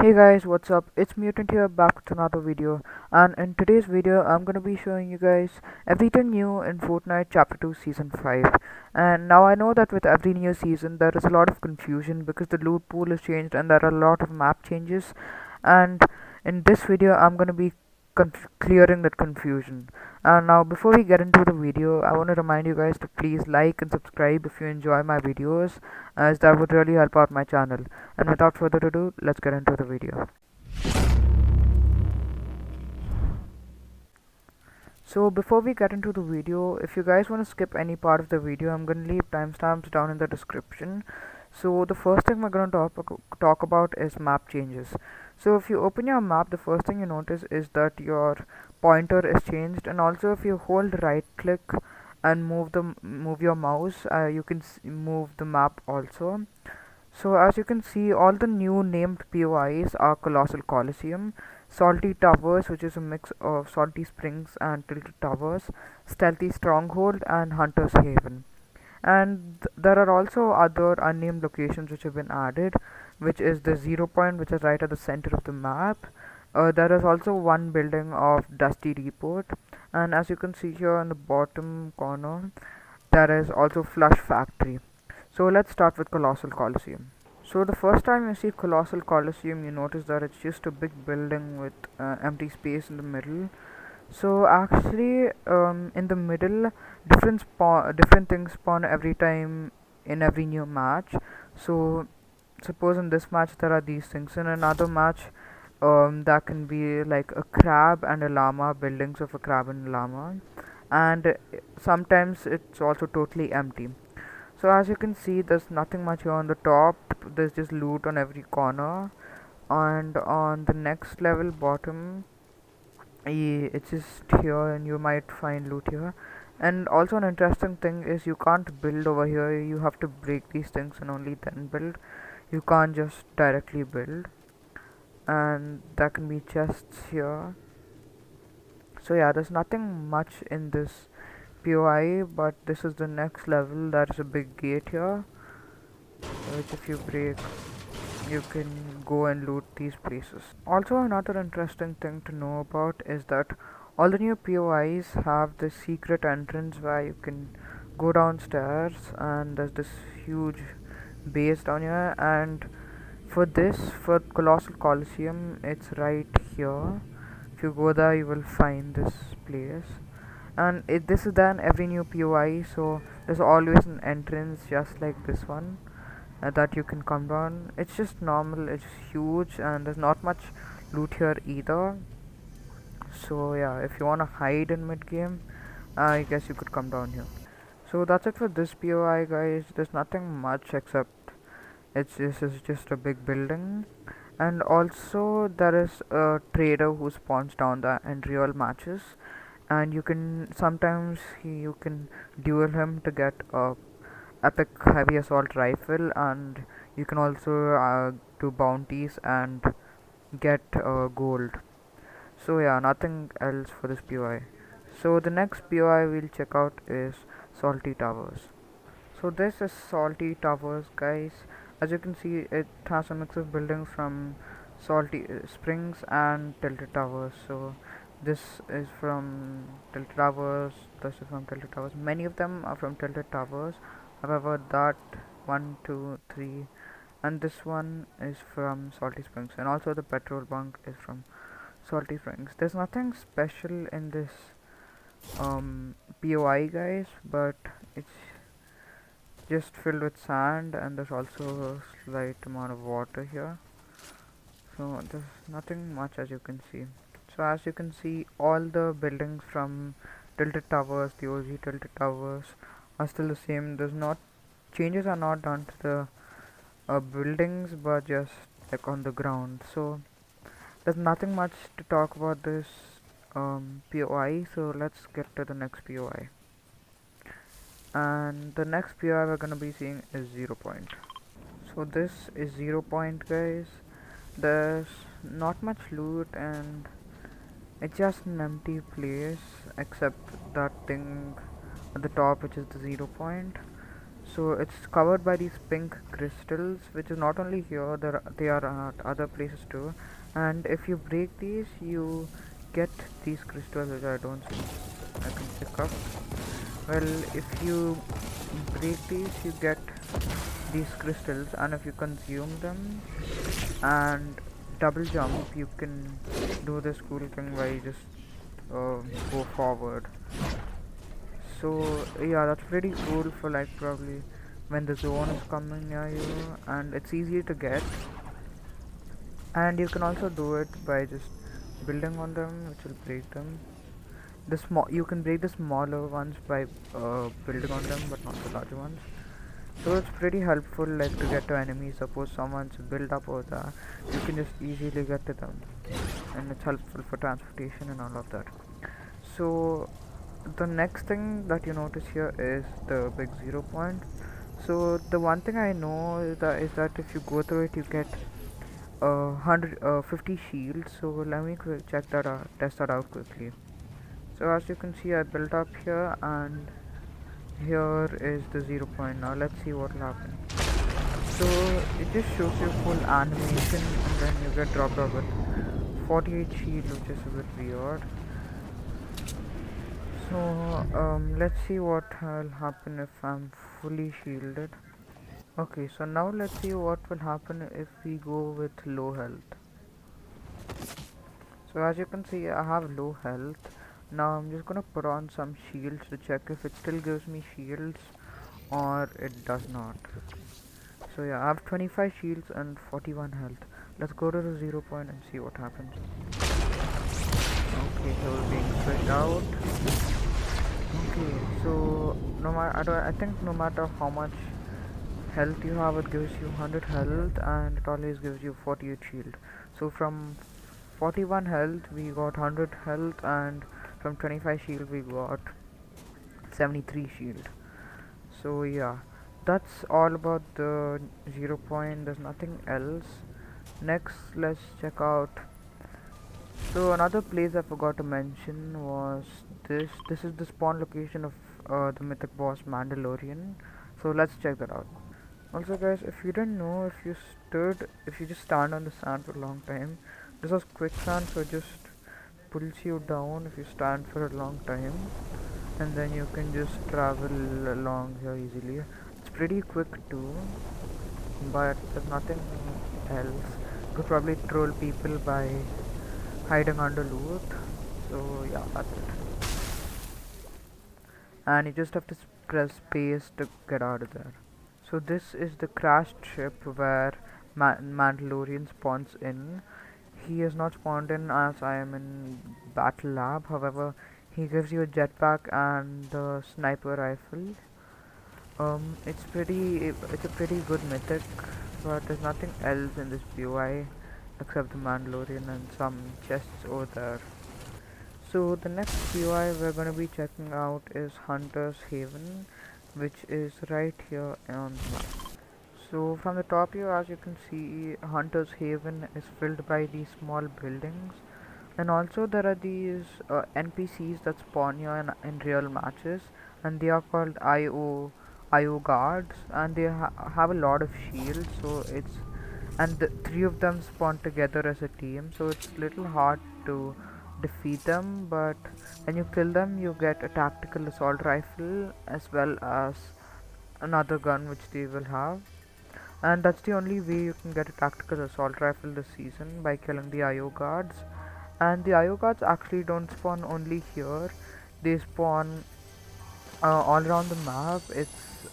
Hey guys, what's up? It's Mutant here, back with another video. And in today's video, I'm gonna be showing you guys everything new in Fortnite Chapter 2 Season 5. And now I know that with every new season, there is a lot of confusion because the loot pool is changed and there are a lot of map changes. And in this video, I'm gonna be clearing that confusion. And now, before we get into the video, I want to remind you guys to please like and subscribe if you enjoy my videos, as that would really help out my channel. And without further ado, let's get into the video. So before we get into the video, if you guys want to skip any part of the video, I'm going to leave timestamps down in the description. So the first thing we're going to talk about is map changes. So if you open your map, the first thing you notice is that your pointer is changed, and also if you hold right click and move your mouse, you can move the map also. So as you can see, all the new named POIs are Colossal Coliseum, Salty Towers, which is a mix of Salty Springs and Tilted Towers, Stealthy Stronghold, and Hunter's Haven. And there are also other unnamed locations which have been added, which is the 0 point, which is right at the center of the map. There is also one building of Dusty Report, and as you can see here in the bottom corner, there is also Flush Factory. So let's start with Colossal Coliseum. So the first time you see Colossal Coliseum, you notice that it's just a big building with empty space in the middle. So actually, in the middle, different things spawn every time in every new match. So suppose in this match there are these things. In another match, that can be like a crab and a llama, buildings of a crab and a llama, and sometimes it's also totally empty. So as you can see, there's nothing much here on the top. There's just loot on every corner, and on the next level bottom, it's just here, and you might find loot here. And also an interesting thing is you can't build over here. You have to break these things and only then build. You can't just directly build. And there can be chests here. So yeah, there's nothing much in this POI, but this is the next level. There is a big gate here, which if you break, you can go and loot these places. Also, another interesting thing to know about is that all the new POIs have this secret entrance where you can go downstairs, and there's this huge base down here. And for Colossal Coliseum, it's right here. If you go there, you will find this place. And this is done every new POI, so there's always an entrance just like this one, that you can come down. It's just normal, it's huge, and there's not much loot here either. So yeah, if you want to hide in mid game, I guess you could come down here. So that's it for this POI, guys. There's nothing much except this is just a big building. And also there is a trader who spawns down there in real matches, and you can sometimes you can duel him to get a epic heavy assault rifle, and you can also do bounties and get gold. So yeah, nothing else for this POI. So the next POI we'll check out is Salty Towers. So this is Salty Towers, guys. As you can see, it has a mix of buildings from Salty Springs and Tilted Towers. So this is from Tilted Towers, this is from Tilted Towers. Many of them are from Tilted Towers. However, that 1, 2, 3, and this one is from Salty Springs, and also the petrol bunk is from Salty Springs. There's nothing special in this POI, guys, but it's just filled with sand, and there's also a slight amount of water here. So there's nothing much, as you can see. So as you can see, all the buildings from Tilted Towers, the OG Tilted Towers, are still the same. There's not changes are not done to the buildings, but just like on the ground. So there's nothing much to talk about this POI. So let's get to the next POI. And the next POI we're gonna be seeing is 0 point. So this is 0 point, guys. There's not much loot, and it's just an empty place except that thing at the top, which is the 0 point. So it's covered by these pink crystals, which is not only here, they are at other places too. And if you break these, you get these crystals, which I don't see. I can pick up. Well, if you break these, you get these crystals, and if you consume them and double jump, you can do this cool thing where you just go forward. So yeah, that's pretty cool for like probably when the zone is coming near you, and it's easy to get. And you can also do it by just building on them, which will break them. The small You can break the smaller ones by building on them, but not the larger ones. So it's pretty helpful, like to get to enemies. Suppose someone's built up over there, you can just easily get to them, and it's helpful for transportation and all of that. So the next thing that you notice here is the big 0 point. So the one thing I know is that if you go through it, you get 150 shields. So let me check that out, test that out quickly. So as you can see, I built up here, and here is the 0 point. Now let's see what will happen. So it just shows you full animation, and then you get dropped out with 48 shield, which is a bit weird. So let's see what will happen if I'm fully shielded. Okay, so now let's see what will happen if we go with low health. So as you can see, I have low health. Now I'm just gonna put on some shields to check if it still gives me shields or it does not. So yeah, I have 25 shields and 41 health. Let's go to the 0 point and see what happens. Okay, so we're being switched out. Okay, so I think no matter how much health you have, it gives you 100 health, and it always gives you 48 shield. So from 41 health we got 100 health, and from 25 shield we got 73 shield. So yeah, that's all about the 0 point. There's nothing else. Next, let's check out. So another place I forgot to mention was this is the spawn location of the mythic boss Mandalorian. So let's check that out. Also guys, if you didn't know, if you just stand on the sand for a long time, this was quicksand, so it just pulls you down if you stand for a long time, and then you can just travel along here easily. It's pretty quick too, but there's nothing else. You could probably troll people by hiding under loot. So yeah, that's it. And you just have to press space to get out of there. So this is the crashed ship where Mandalorian spawns in. He is not spawned in as I am in Battle Lab. However, he gives you a jetpack and the sniper rifle. It's a pretty good mythic, but there's nothing else in this POI except the Mandalorian and some chests over there. So the next POI we're gonna be checking out is Hunter's Haven, which is right here on the map. So from the top here, as you can see, Hunter's Haven is filled by these small buildings, and also there are these NPCs that spawn here in real matches, and they are called IO guards, and they have a lot of shields. So it's and the three of them spawn together as a team, so it's a little hard to defeat them, but when you kill them you get a tactical assault rifle as well as another gun which they will have. And that's the only way you can get a tactical assault rifle this season, by killing the IO guards. And the IO guards actually don't spawn only here, they spawn all around the map. It's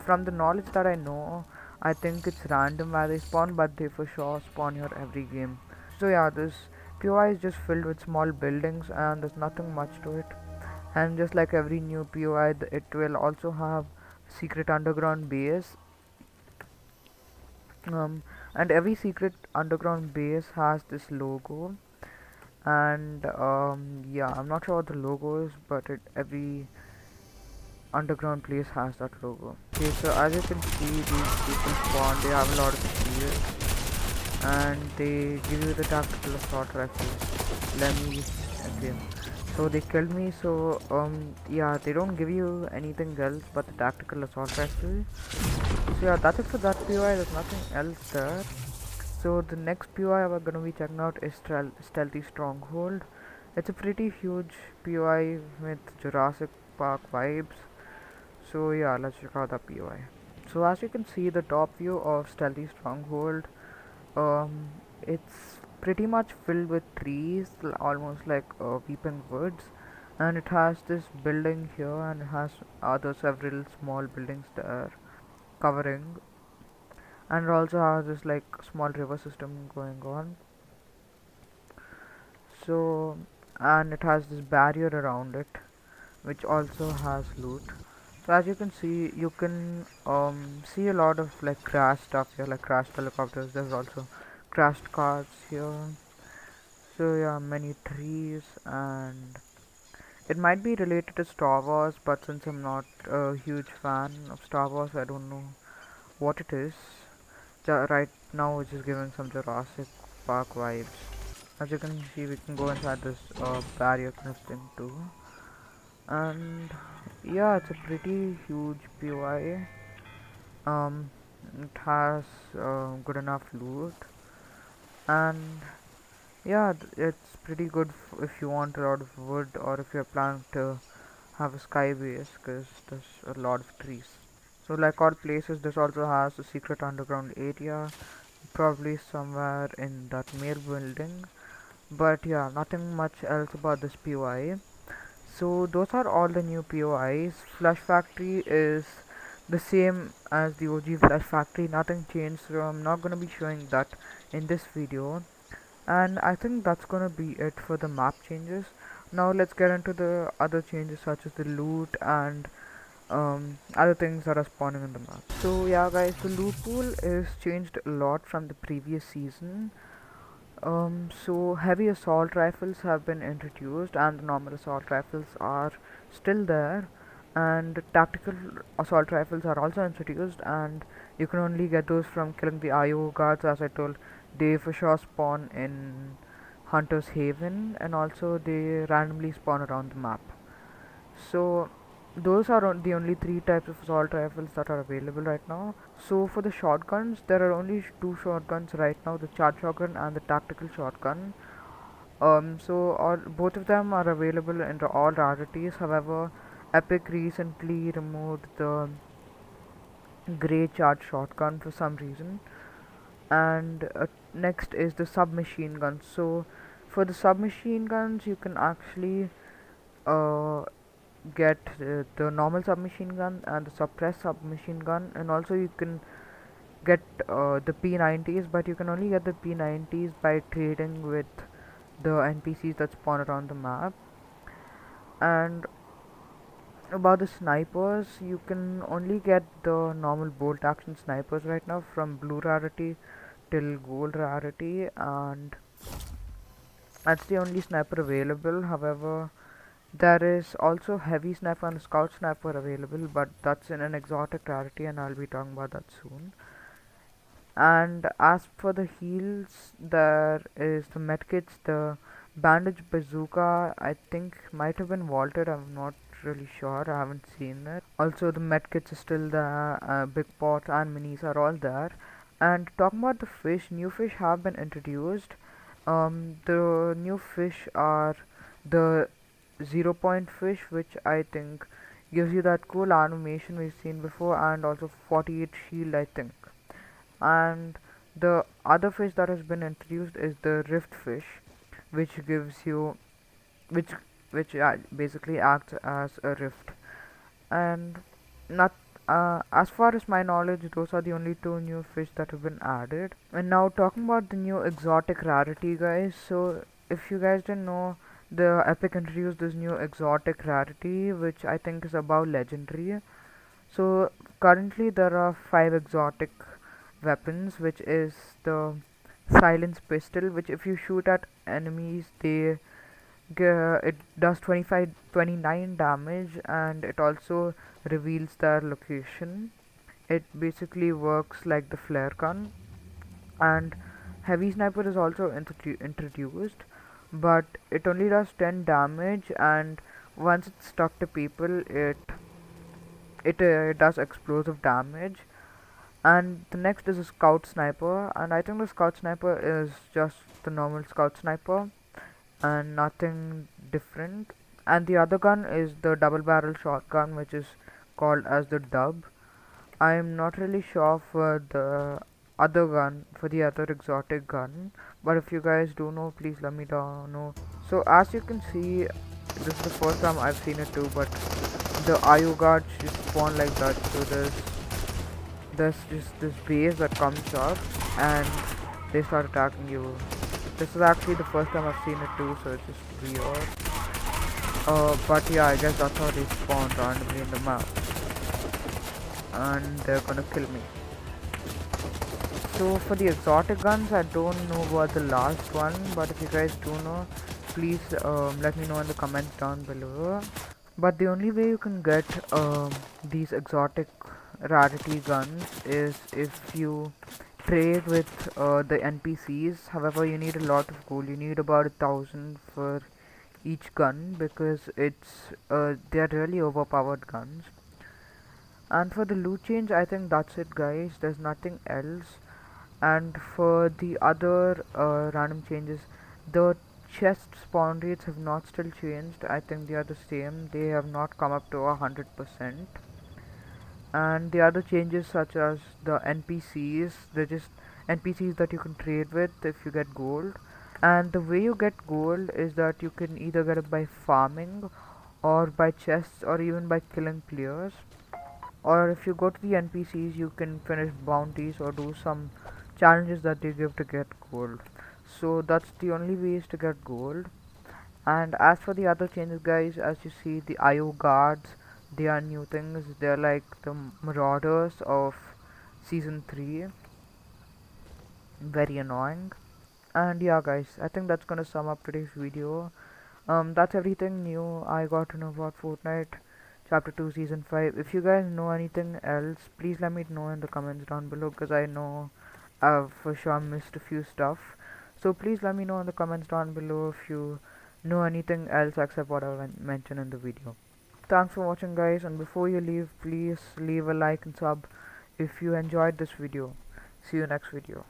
from the knowledge that I know, I think it's random where they spawn, but they for sure spawn here every game. So yeah, this POI is just filled with small buildings and there's nothing much to it. And just like every new POI, it will also have secret underground base. And every secret underground base has this logo. And yeah, I'm not sure what the logo is, but every underground place has that logo. Okay, so as you can see, these people spawn, they have a lot of shields, and they give you the tactical assault rifle. Okay, So they killed me. So yeah, they don't give you anything else but the tactical assault rifle. So yeah, that's it for that POI. There's nothing else there. So the next POI we're gonna be checking out is Stealthy Stronghold. It's a pretty huge POI with Jurassic Park vibes. So yeah, let's check out the POI. So as you can see, the top view of Stealthy Stronghold, um, it's pretty much filled with trees, almost like weeping woods, and it has this building here, and it has other several small buildings there covering, and it also has this like small river system going on. So, and it has this barrier around it, which also has loot. So as you can see, you can see a lot of like crashed stuff here, like crashed helicopters. There's also crashed cars here. So yeah, many trees, and it might be related to Star Wars, but since I'm not a huge fan of Star Wars, I don't know what it is. Right now, it's just giving some Jurassic Park vibes. As you can see, we can go inside this barrier kind of thing too, and yeah, it's a pretty huge POI. Um, it has good enough loot, and yeah, it's pretty good if you want a lot of wood or if you're planning to have a sky base, because there's a lot of trees. So like all places, this also has a secret underground area, probably somewhere in that main building. But yeah, nothing much else about this POI. So those are all the new POIs. Flush Factory is the same as the OG Flush Factory, nothing changed, so I'm not gonna be showing that in this video. And I think that's gonna be it for the map changes. Now let's get into the other changes such as the loot and other things that are spawning in the map. So yeah guys, the loot pool is changed a lot from the previous season. So heavy assault rifles have been introduced, and the normal assault rifles are still there, and tactical assault rifles are also introduced, and you can only get those from killing the IO guards. As I told, they for sure spawn in Hunter's Haven, and also they randomly spawn around the map. So those are the only three types of assault rifles that are available right now. So for the shotguns, there are only two shotguns right now: the charge shotgun and the tactical shotgun. So all both of them are available in all rarities. However, Epic recently removed the grey charge shotgun for some reason. And next is the submachine guns. So for the submachine guns, you can actually uh, get the normal submachine gun and the suppressed submachine gun, and also you can get the P90s, but you can only get the P90s by trading with the NPCs that spawn around the map. And about the snipers, you can only get the normal bolt action snipers right now from blue rarity till gold rarity, and that's the only sniper available. However, there is also heavy sniper and scout sniper available, but that's in an exotic rarity, and I'll be talking about that soon. And as for the heals, there is the medkits, the bandage bazooka. I think might have been vaulted. I'm not really sure. I haven't seen it. Also, the medkits are still there. Big pots and minis are all there. And talking about the fish, new fish have been introduced. The new fish are the 0 point fish, which I think gives you that cool animation we've seen before, and also 48 shield, I think. And the other fish that has been introduced is the rift fish, which gives you which basically acts as a rift. And not as far as my knowledge, those are the only two new fish that have been added. And now talking about the new exotic rarity, guys. So if you guys didn't know, the Epic introduced this new exotic rarity, which I think is above legendary. So currently there are 5 exotic weapons, which is the silence pistol, which if you shoot at enemies, it does 29 damage, and it also reveals their location. It basically works like the flare gun. And heavy sniper is also introduced. but it only does 10 damage, and once it's stuck to people, it does explosive damage. And the next is a scout sniper, and I think the scout sniper is just the normal scout sniper and nothing different. And the other gun is the double barrel shotgun, which is called as the dub. I'm not really sure for the other gun, for the other exotic gun, but if you guys do know, please let me know. So as you can see, this is the first time I've seen it too, but the IO guards just spawn like that. So there's just this base that comes up and they start attacking you. This is actually the first time I've seen it too, so it's just weird. But yeah, I guess that's how they spawn randomly in the map, and they're gonna kill me. So for the exotic guns, I don't know about the last one, but if you guys do know, please let me know in the comments down below. But the only way you can get these exotic rarity guns is if you trade with the NPCs. However, you need a lot of gold. You need about 1,000 for each gun because they're really overpowered guns. And for the loot change, I think that's it, guys. There's nothing else. And for the other random changes, the chest spawn rates have not still changed. I think they are the same. They have not come up to 100%. And the other changes, such as the NPCs, they're just NPCs that you can trade with if you get gold. And the way you get gold is that you can either get it by farming, or by chests, or even by killing players. Or if you go to the NPCs, you can finish bounties or do some challenges that they give to get gold. So that's the only ways to get gold. And as for the other changes, guys, as you see, the IO guards, they are new things. They're like the marauders of season 3. Very annoying. And yeah, guys, I think that's gonna sum up today's video. That's everything new I got to know about Fortnite Chapter 2 Season 5. If you guys know anything else, please let me know in the comments down below, because I know I've for sure missed a few stuff. So please let me know in the comments down below if you know anything else except what I mentioned in the video. Thanks for watching, guys, and before you leave, please leave a like and sub if you enjoyed this video. See you next video.